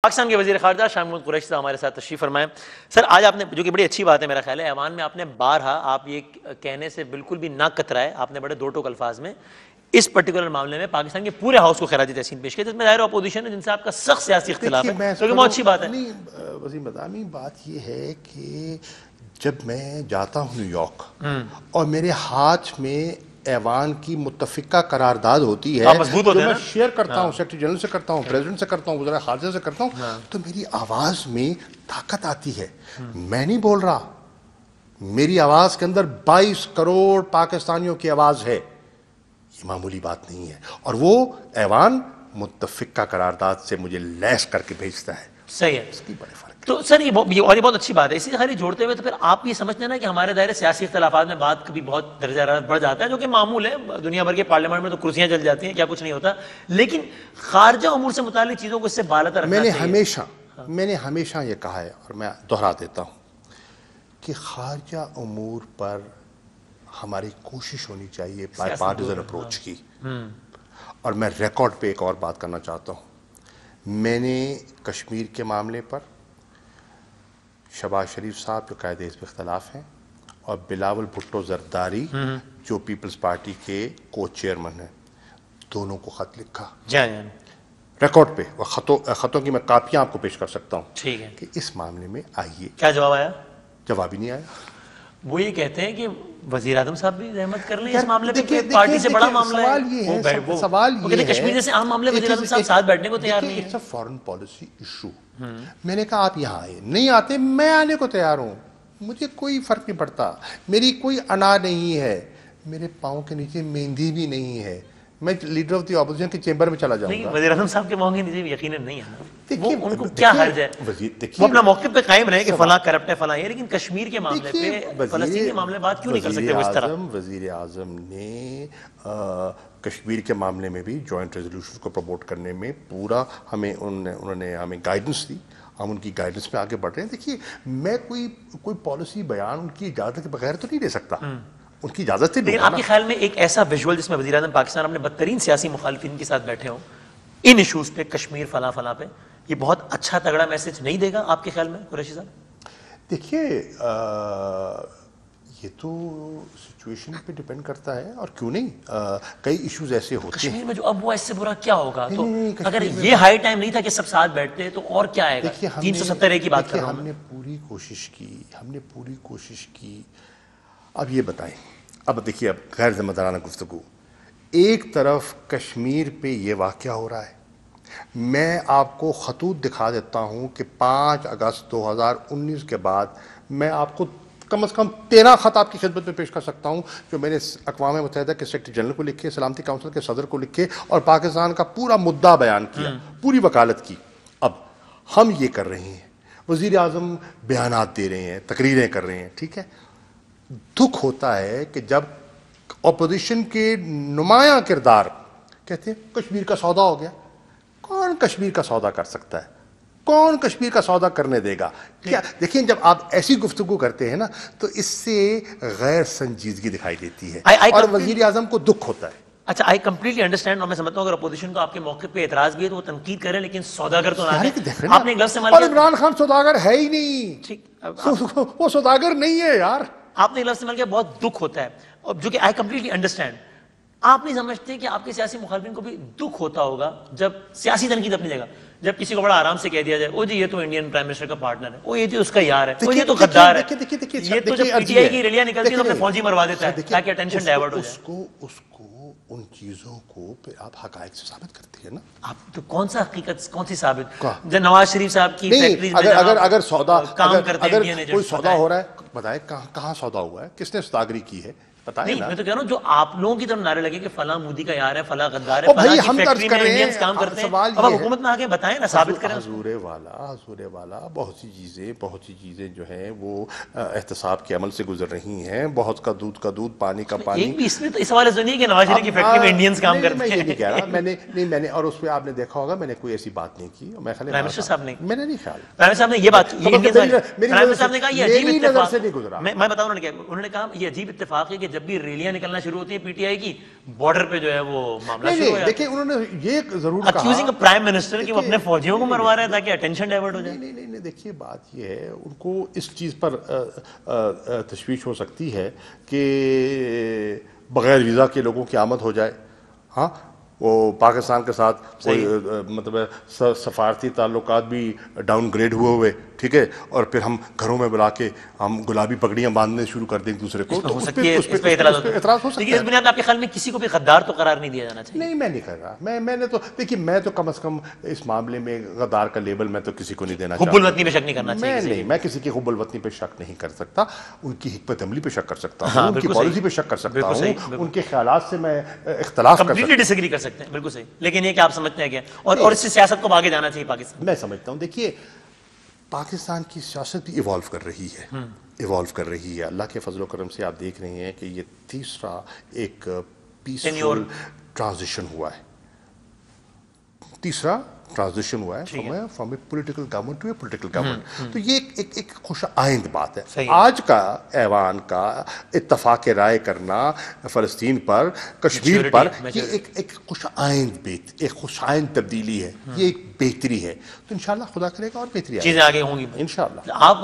پاکستان کے وزیر خارجہ شاہ محمود قریشی صاحب ہمارے ساتھ تشریف فرمائیں۔ سر آج آپ نے، جو کہ بڑی اچھی بات ہے میرا خیال ہے، ایوان میں آپ نے بارہا، آپ یہ کہنے سے بالکل بھی نہ کترائے، آپ نے بڑے دو ٹوک الفاظ میں اس پرٹیکولر معاملے میں پاکستان کے پورے ہاؤس کو خراج تحسین پیش کیا، جس میں ظاہر اپوزیشن ہے جن سے آپ کا سخت سیاسی اختلاف ہے، کیونکہ بہت اچھی بات ہے۔ وسیم بدامی، بات یہ ہے کہ جب میں جاتا ہوں نیو یارک اور میرے ہاتھ میں ایوان کی متفقہ قرارداد ہوتی ہے جو میں شیئر کرتا ہوں، سیکرٹری جنرل سے کرتا ہوں، پریزیڈنٹ سے کرتا ہوں، وزراء خارجہ سے کرتا ہوں، تو میری آواز میں طاقت آتی ہے۔ میں نہیں بول رہا، میری آواز کے اندر 22 کروڑ پاکستانیوں کی آواز ہے، یہ معمولی بات نہیں ہے، اور وہ ایوان متفقہ قرارداد سے مجھے لیس کر کے بھیجتا ہے۔ صحیح ہے، اس کی بڑے فرق۔ تو سر یہ بہت اچھی بات ہے۔ اسی خالی جوڑتے ہوئے تو پھر آپ یہ سمجھتے ہیں نا کہ ہمارے دائرے سیاسی اختلافات میں بات کبھی بہت درجہ حرارت بڑھ جاتا ہے، جو کہ معمول ہے، دنیا بھر کے پارلیمنٹ میں تو کرسیاں چل جاتی ہیں، کیا کچھ نہیں ہوتا، لیکن خارجہ امور سے متعلق چیزوں کو اس سے بالاتر رکھنا چاہیے۔ میں نے ہمیشہ یہ کہا ہے، اور میں دہرا دیتا ہوں کہ خارجہ امور پر ہماری کوشش ہونی چاہیے بائی پارٹیزن اپروچ کی۔ اور میں ریکارڈ پہ ایک اور بات کرنا چاہتا ہوں، میں نے کشمیر کے معاملے پر شہباز شریف صاحب جو قائد حزب اختلاف ہیں اور بلاول بھٹو زرداری جو پیپلز پارٹی کے کو چیئرمین ہیں، دونوں کو خط لکھا ریکارڈ پہ، وہ خطوں کی میں کاپیاں آپ کو پیش کر سکتا ہوں، ٹھیک ہے، کہ اس معاملے میں آئیے۔ کیا جواب آیا؟ جواب ہی نہیں آیا۔ وہ یہ کہتے ہیں کہ وزیر اعظم صاحب بھی رحمت کر لیں اس معاملے پہ، پارٹی سے بڑا معاملہ ہے، سوال یہ ہے، کشمیر جیسے عام معاملے وزیر اعظم صاحب ساتھ بیٹھنے کو تیار نہیں ہے۔ فارن پالیسی ایشو، میں نے کہا آپ یہاں آئے، نہیں آتے میں آنے کو تیار ہوں، مجھے کوئی فرق نہیں پڑتا، میری کوئی انا نہیں ہے، میرے پاؤں کے نیچے مہندی بھی نہیں ہے، میں لیڈر آف دی اپوزیشن کے چیمبر میں چلا جاؤں گا۔ وزیر اعظم صاحب کے پاؤں کے نیچے یقیناً نہیں ہے، ان کو کیا حرج ہے، وہ اپنا موقف پہ قائم رہے کہ فلاں کرپٹ ہے، فلاں ہے، لیکن کشمیر کے معاملے پہ، فلسطین کے معاملے بات کیوں نہیں کر سکتے وہ اس طرح؟ وزیر اعظم نے کشمیر کے معاملے میں بھی جوائنٹ ریزولوشن کو پروموٹ کرنے میں پورا انہوں نے ہمیں گائیڈنس دی، ہم ان کی گائیڈنس میں آگے بڑھ رہے ہیں۔ دیکھیے، میں کوئی پالیسی بیان ان کی اجازت کے بغیر تو نہیں دے سکتا، ان کی اجازت سے۔ لیکن آپ کے خیال میں ایک ایسا ویژول جس میں وزیر اعظم پاکستان اپنے بدترین سیاسی مخالفین کے ساتھ بیٹھے ہوں ان ایشوز پہ، کشمیر فلاں فلاں پہ، یہ بہت اچھا تگڑا میسج نہیں دے گا آپ کے خیال میں قریشی صاحب؟ دیکھیے، یہ تو سچویشن پہ ڈیپینڈ کرتا ہے، اور کیوں نہیں، کئی ایشوز ایسے ہوتے ہیں کشمیر میں جو اب ہوا اس سے برا کیا ہوگا؟ تو اگر یہ ہائی ٹائم نہیں تھا کہ سب ساتھ بیٹھتے تو اور کیا آئے گا؟ 370 کی بات کر رہا ہوں۔ ہم نے پوری کوشش کی، اب یہ بتائیں، اب دیکھیے، اب غیر ذمہ دارانہ گفتگو، ایک طرف کشمیر پہ یہ واقعہ ہو رہا ہے، میں آپ کو خطوط دکھا دیتا ہوں کہ 5 اگست 2019 کے بعد میں آپ کو کم از کم 13 خط آپ کی خدمت میں پیش کر سکتا ہوں جو میں نے اقوام متحدہ کے سیکرٹری جنرل کو لکھے، سلامتی کونسل کے صدر کو لکھے، اور پاکستان کا پورا مدعا بیان کیا، پوری وکالت کی۔ اب ہم یہ کر رہے ہیں، وزیر اعظم بیانات دے رہے ہیں، تقریریں کر رہے ہیں، ٹھیک ہے، دکھ ہوتا ہے کہ جب اپوزیشن کے نمایاں کردار کہتے ہیں کشمیر کا سودا ہو گیا۔ کون کشمیر کا سودا کر سکتا ہے؟ کون کشمیر کا سودا کرنے دے گا؟ کیا دیکھیں، جب آپ ایسی گفتگو کرتے ہیں نا تو اس سے غیر سنجیدگی دکھائی دیتی ہے، اور وزیر اعظم کو دکھ ہوتا ہے۔ اچھا، آئی کمپلیٹلی انڈرسٹینڈ، اور میں سمجھتا ہوں اگر اپوزیشن کو آپ کے موقع پہ اعتراض بھی ہے تو وہ تنقید کریں، لیکن سوداگر تو نہ دیں۔ آپ نے ایک لفظ استعمال کیا، اور عمران خان سوداگر ہے ہی نہیں، ٹھیک، وہ سوداگر نہیں ہے یار۔ آپ نے ایک لفظ استعمال کیا، بہت دکھ ہوتا ہے، اور جو کہ آئی کمپلیٹلی انڈرسٹینڈ۔ آپ نہیں سمجھتے کہ آپ کے سیاسی مخالفین کو بھی دکھ ہوتا ہوگا جب سیاسی تنقید اپنی جگہ، جب کسی کو بڑا آرام سے کہہ دیا جائے او جی یہ تو انڈین پرائم منسٹر کا پارٹنر ہے، او یہ تو اس کا یار ہے، او یہ تو غدار ہے، یہ تو جب پی ٹی آئی کی ریلیاں نکلتی ہیں تو اپنے فوجی مروا دیتا ہے تاکہ اٹینشن ڈائیورٹ ہو جائے۔ اس کو ان چیزوں کو پھر آپ حقائق سے ثابت کرتے ہیں نا۔ آپ تو کون سا حقیقت، کون سی ثابت؟ جب نواز شریف صاحب کی فیکٹریز میں اگر سودا، کام کرتے ہیں، اگر کوئی سودا ہو رہا ہے بتائے کہاں سودا ہوا ہے، کس نے سوداگری کی ہے، نہیں، میں تو کہہ رہا ہوں جو آپ لوگوں کی طرف نعرے لگے کہ فلاں مودی کا یار ہے، فلاں غدار ہے، فلاں کی فیکٹری میں انڈینز کام کرتے ہیں، اب آپ حکومت میں آ کے بتائیں نا، ثابت کریں۔ حضور والا بہت سی چیزیں جو ہیں وہ احتساب کے عمل سے گزر رہی ہیں، بہت کا دودھ پانی کا پانی۔ ایک بھی اس میں تو اس حوالے سے نہیں ہے کہ نواز شریف کی فیکٹری میں انڈینز کام کرتے ہیں۔ میں یہ نہیں کہہ رہا، میں نے اور اس پہ آپ نے دیکھا ہوگا میں نے کوئی ایسی بات نہیں کی، میں خیال پرائم منسٹر صاحب نے، میں نے نہیں خیال، پرائم منسٹر صاحب نے یہ بات، پرائم منسٹر صاحب نے کہا یہ عجیب اتفاق، سے نہیں گزرا، میں بتاؤں انہوں نے کہا یہ عجیب اتفاق ہے کہ جب بھی ریلیاں نکلنا شروع ہوتی ہیں پی ٹی آئی کی, بارڈر پہ جو ہے وہ معاملہ شروع ہو جاتا ہے. دیکھیں انہوں نے یہ ضرور کہا, اکیوزنگ پرائم منسٹر کہ وہ اپنے فوجیوں کو مروا رہے ہیں تاکہ اٹینشن ڈائیورٹ ہو جائے. نہیں, دیکھیے بات یہ ہے, ان کو اس چیز پر تشویش ہو سکتی ہے کہ بغیر ویزا کے لوگوں کی آمد ہو جائے. ہاں, وہ پاکستان کے ساتھ کوئی مطلب سفارتی تعلقات بھی ڈاؤن گریڈ ہوئے, ٹھیک ہے, اور پھر ہم گھروں میں بلا کے ہم گلابی پگڑیاں باندھنے شروع کر دیں ایک دوسرے کو, تو اس پہ اعتراض ہو سکتا ہے. لیکن اس بنیاد پہ آپ کے خیال میں کسی کو بھی غدار تو قرار نہیں دیا جانا چاہیے؟ نہیں, میں نہیں کر رہا. میں نے تو دیکھیے, میں تو کم از کم اس معاملے میں غدار کا لیبل میں تو کسی کو نہیں دینا چاہتا. حب الوطنی پہ شک نہیں کرنا چاہیے. میں کسی کی حب الوطنی پہ شک نہیں کر سکتا, ان کی حکمت عملی پہ شک کر سکتا ہوں, ان کی پالیسی پہ شک کر سکتا ہوں, ان کے خیالات سے میں اختلاف کر سکتا ہوں, ڈس ایگری کر سکتے ہیں. بالکل صحیح. لیکن یہ کہ آپ سمجھتے ہیں کیا, اور اس سے سیاست کو آگے جانا چاہیے پاکستان؟ میں سمجھتا ہوں, دیکھیے پاکستان کی سیاست بھی ایوالو کر رہی ہے. اللہ کے فضل و کرم سے آپ دیکھ رہے ہیں کہ یہ تیسرا ایک پیسفل ٹرانزیشن ہوا ہے, from a political government to a political government. تو یہ ایک خوش آئند بات ہے. آج کا ایوان کا اتفاق رائے کرنا فلسطین پر, کشمیر پر, یہ ایک خوش آئند تبدیلی ہے, یہ ایک بہتری ہے. تو انشاءاللہ خدا کرے گا اور بہتری چیزیں آگے ہوں گی انشاءاللہ. آپ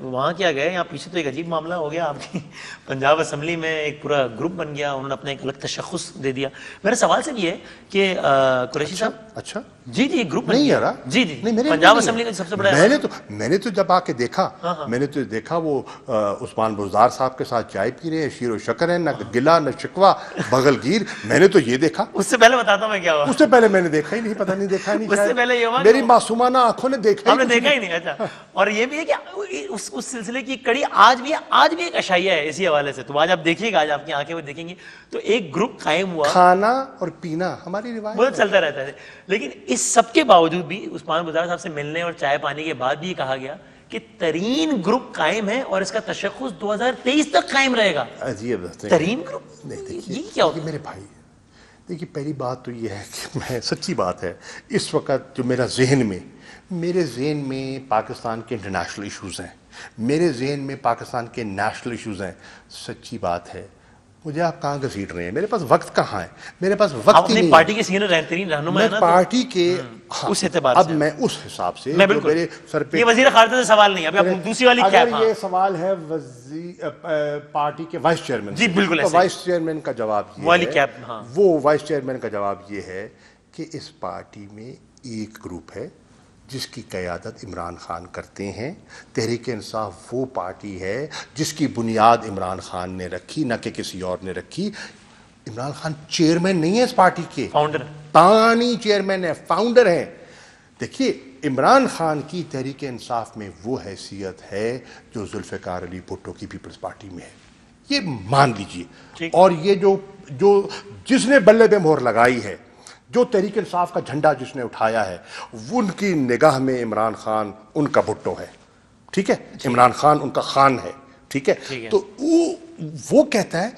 وہاں کیا گئے, یہاں پیچھے تو ایک عجیب معاملہ ہو گیا آپ کی پنجاب اسمبلی میں, ایک پورا گروپ بن گیا, انہوں نے اپنے ایک الگ تشخص دے دیا. میرا سوال صرف یہ ہے کہ قریشی صاحب, اچھا جی گروپ نہیں یار, جی پنجاب اسمبلی کا سب سے بڑا, میں نے تو جب آ کے دیکھا, میں نے تو دیکھا وہ عثمان بزدار صاحب کے ساتھ چائے پی رہے ہیں, شیر و شکر ہے, نہ گلا نہ شکوا, بغل گیر. میں نے تو یہ دیکھا. اس سے پہلے بتاتا ہوں میں کیا ہوا. اس سے پہلے میں نے دیکھا ہی نہیں, پتہ نہیں دیکھا ہی نہیں. اس سے پہلے یہ ہوا, میری معصومانہ آنکھوں نے دیکھا ہی نہیں. اچھا, اور یہ بھی ہے کہ اس سلسلے کی کڑی آج بھی ایک اشائیہ ہے اسی حوالے سے. تو آج آپ دیکھیے گا, آج آپ کی آنکھیں وہ دیکھیں گی, تو ایک گروپ قائم ہوا, کھانا اور پینا ہماری روایت بہت چلتا رہتا ہے. لیکن اس سب کے باوجود بھی عثمان بزدار صاحب سے ملنے اور چائے پانی کے بعد بھی یہ کہا گیا کہ ترین گروپ قائم ہے اور اس کا تشخص 2023 تک قائم رہے گا. ترین گروپ, یہ کیا ہوتا ہے میرے بھائی؟ دیکھیے پہلی بات تو یہ ہے کہ میں, سچی بات ہے, اس وقت جو میرے ذہن میں پاکستان کے انٹرنیشنل ایشوز ہیں, میرے ذہن میں پاکستان کے نیشنل ایشوز ہیں. سچی بات ہے, مجھے آپ کہاں گھسیٹ رہے ہیں, میرے پاس وقت کہاں ہے, میرے پاس وقت ہی نہیں. پارٹی کے سینئر رہنما ہیں نا, پارٹی کے اس اعتبار سے, اب میں اس حساب سے, میں بالکل, میرے سر پہ یہ وزیر خارجہ سے سوال نہیں, ابھی آپ دوسری والی کیپ, اگر یہ سوال ہے پارٹی کے وائس چیئرمین, جی بالکل, وائس چیئرمین کا جواب یہ ہے, وہ وائس چیئرمین کا جواب یہ ہے کہ اس پارٹی میں ایک گروپ ہے جس کی قیادت عمران خان کرتے ہیں. تحریک انصاف وہ پارٹی ہے جس کی بنیاد عمران خان نے رکھی, نہ کہ کسی اور نے رکھی. عمران خان چیئرمین نہیں ہے اس پارٹی کے, فاؤنڈر, پانی چیئرمین ہے, فاؤنڈر ہیں. دیکھیے عمران خان کی تحریک انصاف میں وہ حیثیت ہے جو ذوالفقار علی بھٹو کی پیپلز پارٹی میں ہے, یہ مان لیجئے. اور یہ جو جس نے بلے پہ مہر لگائی ہے, جو تحریک انصاف کا جھنڈا جس نے اٹھایا ہے, ان کی نگاہ میں عمران خان ان کا بھٹو ہے, ٹھیک ہے, عمران خان ان کا خان ہے, ٹھیک ہے. تو وہ کہتا ہے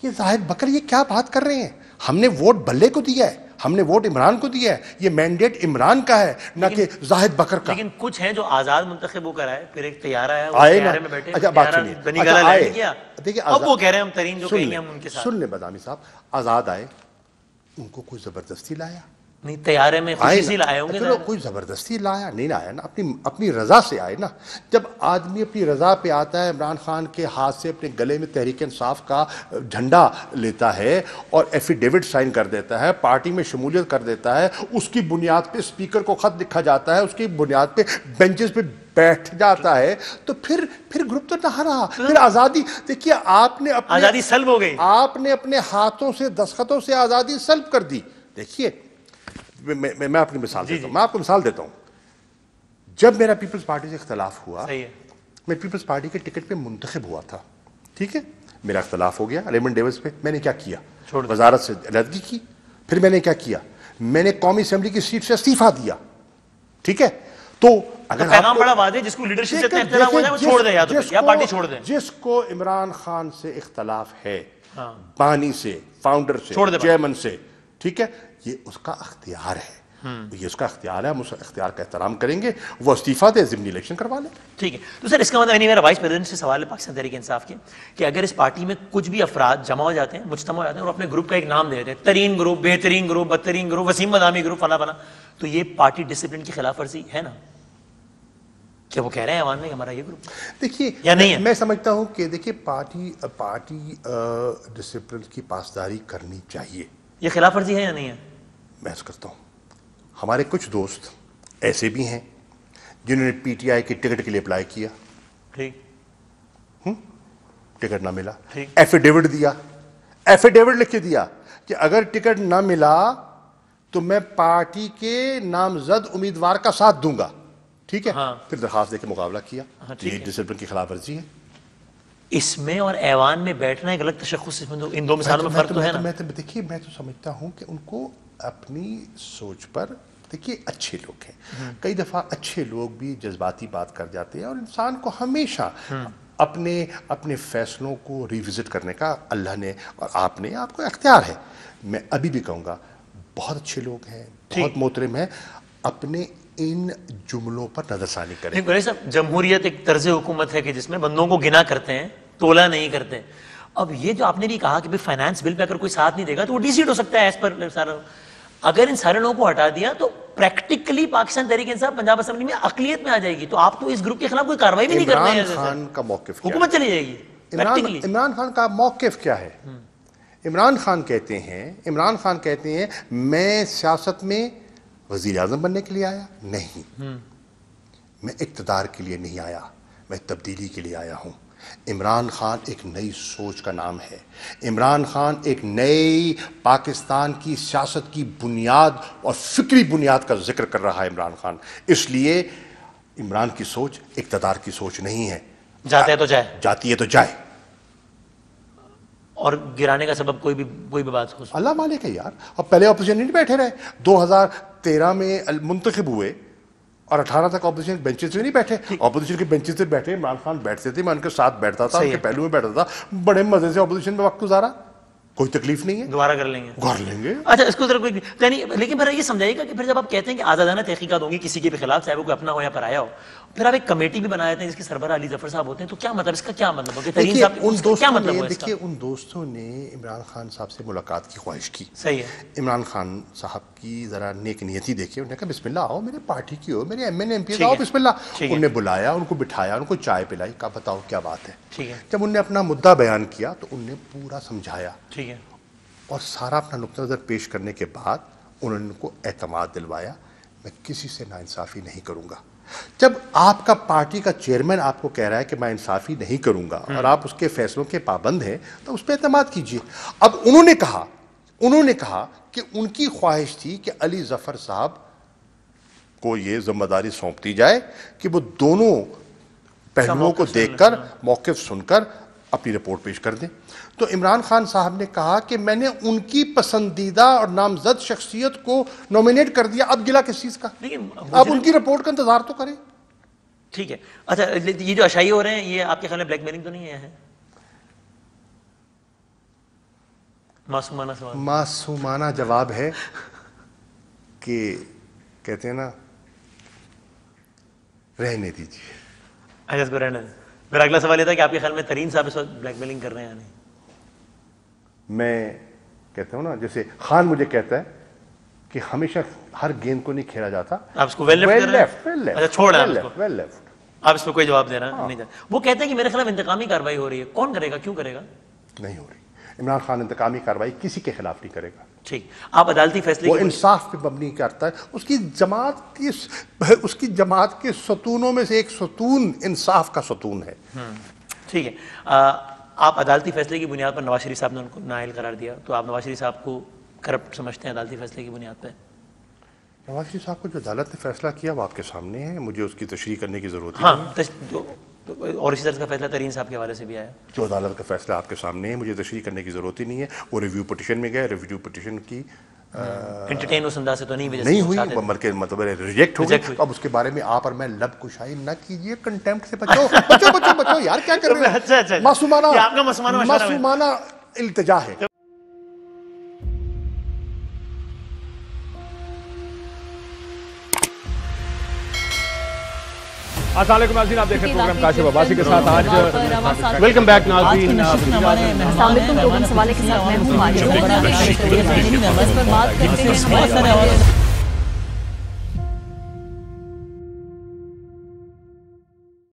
کہ زاہد بکر یہ کیا بات کر رہے ہیں, ہم نے ووٹ بلے کو دیا ہے, ہم نے ووٹ عمران کو دیا ہے, یہ مینڈیٹ عمران کا ہے نہ کہ زاہد بکر کا. لیکن کچھ ہیں جو آزاد منتخب ہو کر آئے, پھر ایک طیارہ ہے, آئے نا, میں بیٹھے, اچھا بات سنیے, بنی گالا لینڈ کیا, دیکھیے اب وہ کہہ رہے ہیں ہم ترین جو کہیں گے ہم ان کے ساتھ. سن لیں بدامی صاحب, آزاد آئے, ان کو کوئی زبردستی لایا نہیں, طیارے میں خوشی سے لائے ہوں گے. چلو کوئی زبردستی لایا نہیں, لایا نا, اپنی رضا سے آئے نا. جب آدمی اپنی رضا پہ آتا ہے, عمران خان کے ہاتھ سے اپنے گلے میں تحریک انصاف کا جھنڈا لیتا ہے اور ایفیڈیوٹ سائن کر دیتا ہے, پارٹی میں شمولیت کر دیتا ہے, اس کی بنیاد پہ اسپیکر کو خط لکھا جاتا ہے, اس کی بنیاد پہ بینچز پہ بیٹھ جاتا ہے, تو پھر گروپ تو نہ رہا, پھر آزادی. دیکھیے آپ نے آزادی سلب ہو گئی, آپ نے اپنے ہاتھوں سے دستخطوں سے آزادی سلب کر دی. دیکھیے میں اپنی مثال دیتا ہوں, میں آپ کو مثال دیتا ہوں. جب میرا پیپلز پارٹی سے اختلاف ہوا, میں پیپلز پارٹی کے ٹکٹ پہ منتخب ہوا تھا, ٹھیک ہے, میرا اختلاف ہو گیا ریمنڈ ڈیوس پہ. میں نے کیا کیا, وزارت سے علیحدگی کی. پھر میں نے کیا کیا, میں نے قومی اسمبلی کی سیٹ سے استعفیٰ دیا, ٹھیک ہے. تو اگر پیغام بڑا واضح, جس کو لیڈرشپ سے اختلاف ہو جائے وہ چھوڑ دے, یا پارٹی چھوڑ دے. جس کو عمران خان سے اختلاف ہے, بانی سے, فاؤنڈر سے, چیئرمین سے, ٹھیک ہے, یہ اس کا اختیار ہے. یہ اس کا اختیار ہے, ہم اس اختیار کا احترام کریں گے. وہ استعفیٰ دے, ضمنی الیکشن کروا لیں. ٹھیک ہے. تو سر اس کا مطلب میرا وائس پریزیڈنٹ سے سوال ہے پاکستان تحریک انصاف کے کہ اگر اس پارٹی میں کچھ بھی افراد جمع ہو جاتے ہیں, مجتمع ہو جاتے ہیں اور اپنے گروپ کا ایک نام دے دیتے ہیں, ترین گروپ, بہترین گروپ, بدترین گروپ, وسیم مدامی گروپ, فلاں فلاں, تو یہ پارٹی ڈسپلن کی خلاف ورزی ہے نا؟ کیا وہ کہہ رہے ہیں ایوان میں کہ ہمارا یہ گروپ دیکھیے یا نہیں ہے؟ میں سمجھتا ہوں کہ دیکھیے پارٹی ڈسپلن کی پاسداری کرنی چاہیے. یہ خلاف ورزی ہے یا نہیں ہے؟ میں عرض کرتا ہوں, ہمارے کچھ دوست ایسے بھی ہیں جنہوں نے پی ٹی آئی کی ٹکٹ کے لیے اپلائی کیا, ٹھیک, ٹکٹ نہ ملا, ٹھیک. ایفیڈیوٹ دیا, ایفیڈیوٹ لکھ کے دیا کہ اگر ٹکٹ نہ ملا تو میں پارٹی کے نامزد امیدوار کا ساتھ دوں گا. ٹھیک ہے, ہاں. پھر درخواست دے کے مقابلہ کیا. ٹھیک یہ ہے. ڈسپلن کی خلاف ورزی ہے. اس میں اور ایوان میں بیٹھنا ایک الگ تشخص, ان دو مثالوں میں فرق تو ہے نا. دیکھیے میں تو سمجھتا ہوں کہ ان کو اپنی سوچ پر, دیکھیے اچھے لوگ ہیں, کئی دفعہ اچھے لوگ بھی جذباتی بات کر جاتے ہیں, اور انسان کو ہمیشہ اپنے فیصلوں کو ریوزٹ کرنے کا اللہ نے اور آپ کو اختیار ہے. میں ابھی بھی کہوں گا بہت اچھے لوگ ہیں, بہت محترم ہیں, اپنے ان جملوں پر نظر ثانی کریں. بھائی صاحب, جمہوریت ایک طرز حکومت ہے کہ جس میں بندوں کو گنا کرتے ہیں, تولا نہیں کرتے. اب یہ جو آپ نے بھی کہا کہ فائنانس بل پہ اگر کوئی ساتھ نہیں دے گا تو وہ ڈی سیٹ ہو سکتا ہے ایز پر سارا. اگر ان سارے لوگوں کو ہٹا دیا تو پریکٹیکلی پاکستان تحریک انصاف پنجاب اسمبلی میں اقلیت میں آ جائے گی, تو آپ تو اس گروپ کے خلاف کوئی کاروائی بھی نہیں کرتے ہیں. عمران خان کا موقف کیا ہے؟ حکومت چلی جائے گی. عمران خان کا موقف کیا ہے؟ عمران خان کہتے ہیں میں سیاست میں وزیر اعظم بننے کے لیے آیا نہیں, میں اقتدار کے لیے نہیں آیا, میں تبدیلی کے لیے آیا ہوں. عمران خان ایک نئی سوچ کا نام ہے. عمران خان ایک نئی پاکستان کی سیاست کی بنیاد اور فکری بنیاد کا ذکر کر رہا ہے عمران خان. اس لیے عمران کی سوچ اقتدار کی سوچ نہیں ہے. جاتا ہے تو جائے, جاتی ہے تو جائے, اور گرانے کا سبب کوئی بھی بات ہو. اللہ مالک ہے یار. اب پہلے اپوزیشن نہیں بیٹھے رہے, 2013 میں منتخب ہوئے اور 18 تک اپوزیشن بینچز سے نہیں بیٹھے. اپوزیشن کے بینچز سے بیٹھے, عمران خان بیٹھتے تھے, میں ان کے ساتھ بیٹھتا تھا, ان کے پہلو میں بیٹھتا تھا, بڑے مزے سے اپوزیشن میں وقت گزارا, کوئی تکلیف نہیں ہے. دوبارہ کر لیں گے, کر لیں گے. اچھا اس کو ذرا کوئی یعنی, لیکن پھر یہ سمجھائیے گا کہ پھر جب آپ کہتے ہیں کہ آزادانہ تحقیقات ہوں گی کسی کے بھی خلاف, چاہے وہ کوئی اپنا ہو یا پرایا ہو, پھر آپ ایک کمیٹی بھی بنا دیتے ہیں جس کے سربراہ علی ظفر صاحب ہوتے ہیں, تو کیا مطلب اس کا کیا مطلب ہو کہ ترین صاحب کیا مطلب ہو اس کا؟ دیکھیے ان دوستوں نے عمران خان صاحب سے ملاقات کی خواہش کی. صحیح ہے. عمران خان صاحب کی ذرا نیک نیتی دیکھیے, انہوں نے کہا بسم اللہ آؤ, میرے پارٹی کی ہو, میرے ایم این ایم پی آؤ, بسم اللہ. انہوں نے بلایا, ان کو بٹھایا, ان کو چائے پلائی, کہا بتاؤ کیا بات ہے. ٹھیک ہے. جب انہوں نے اپنا مدعا بیان کیا تو انہوں نے پورا سمجھایا, ٹھیک ہے, اور سارا اپنا نقطہ نظر پیش کرنے کے بعد انہوں نے ان کو اعتماد دلوایا, میں کسی سے ناانصافی نہیں کروں گا. جب آپ کا پارٹی کا چیئرمین آپ کو کہہ رہا ہے کہ میں انصافی نہیں کروں گا اور آپ اس کے فیصلوں کے پابند ہیں, تو اس پہ اعتماد کیجیے. اب انہوں نے کہا کہ ان کی خواہش تھی کہ علی ظفر صاحب کو یہ ذمہ داری سونپ دی جائے کہ وہ دونوں پہلوؤں کو دیکھ کر, موقف سن کر اپنی رپورٹ پیش کر دیں. تو عمران خان صاحب نے کہا کہ میں نے ان کی پسندیدہ اور نامزد شخصیت کو نومینیٹ کر دیا, اب گلا کس چیز کا؟ اب ان کی رپورٹ کا انتظار تو کریں. ٹھیک ہے. اچھا یہ جو اشائی ہو رہے ہیں, یہ آپ کے خیال میں بلیک میلنگ تو نہیں ہے؟ معصومانہ سوال, معصومانہ جواب ہے کہ کہتے ہیں نا رہنے دیجیے. اچھا اس کو رہنے دیں. میرا اگلا سوال یہ تھا کہ آپ کے خیال میں ترین صاحب اس وقت بلیک میلنگ کر رہے ہیں یا نہیں؟ میں کہتا ہوں نا, جیسے خان مجھے کہتا ہے کہ ہمیشہ ہر گیند کو نہیں کھیلا جاتا. آپ اس کو ویل لیفٹ کر رہے ہیں؟ اچھا چھوڑ رہے ہیں, آپ اس پہ کوئی جواب دے رہا نہیں. وہ کہتے ہیں کہ میرے خلاف انتقامی کاروائی ہو رہی ہے, کون کرے گا, کیوں کرے گا؟ نہیں ہو رہی. عمران خان انتقامی کاروائی کسی کے خلاف نہیں کرے گا. ٹھیک. آپ عدالتی فیصلے, وہ انصاف پہ مبنی کرتا ہے. اس کی جماعت کے ستونوں میں سے ایک ستون انصاف کا ستون ہے. ٹھیک ہے. آپ عدالتی فیصلے کی بنیاد پر نواز شریف صاحب نے ان کو نااہل قرار دیا, تو آپ نواز شریف صاحب کو کرپٹ سمجھتے ہیں عدالتی فیصلے کی بنیاد پہ؟ نواز شریف صاحب کو جو عدالت نے فیصلہ کیا وہ آپ کے سامنے ہے, مجھے اس کی تشریح کرنے کی ضرورت نہیں. اور اسی طرح کا فیصلہ ترین صاحب کے حوالے سے بھی آیا. جو عدالت کا فیصلہ آپ کے سامنے ہے, مجھے تشریح کرنے کی ضرورت ہی نہیں ہے. وہ ریویو پٹیشن میں گئے, ریویو پٹیشن کی انٹرٹین اس انداز سے تو نہیں ہوئی, مطلب ریجیکٹ ہو گئی. اب اس کے بارے میں آپ اور میں لب کشائی نہ کیجیے, کنٹیمپٹ سے بچو یار, کیا کر رہے ہیں؟ معصومانہ التجا ہے. السلام علیکم ناظرین، آپ دیکھ رہے ہیں پروگرام کاشف عباسی کے ساتھ آج ویلکم بیک ناظرین۔ السلام علیکم، پروگرام سوالے کے ساتھ میں ہوں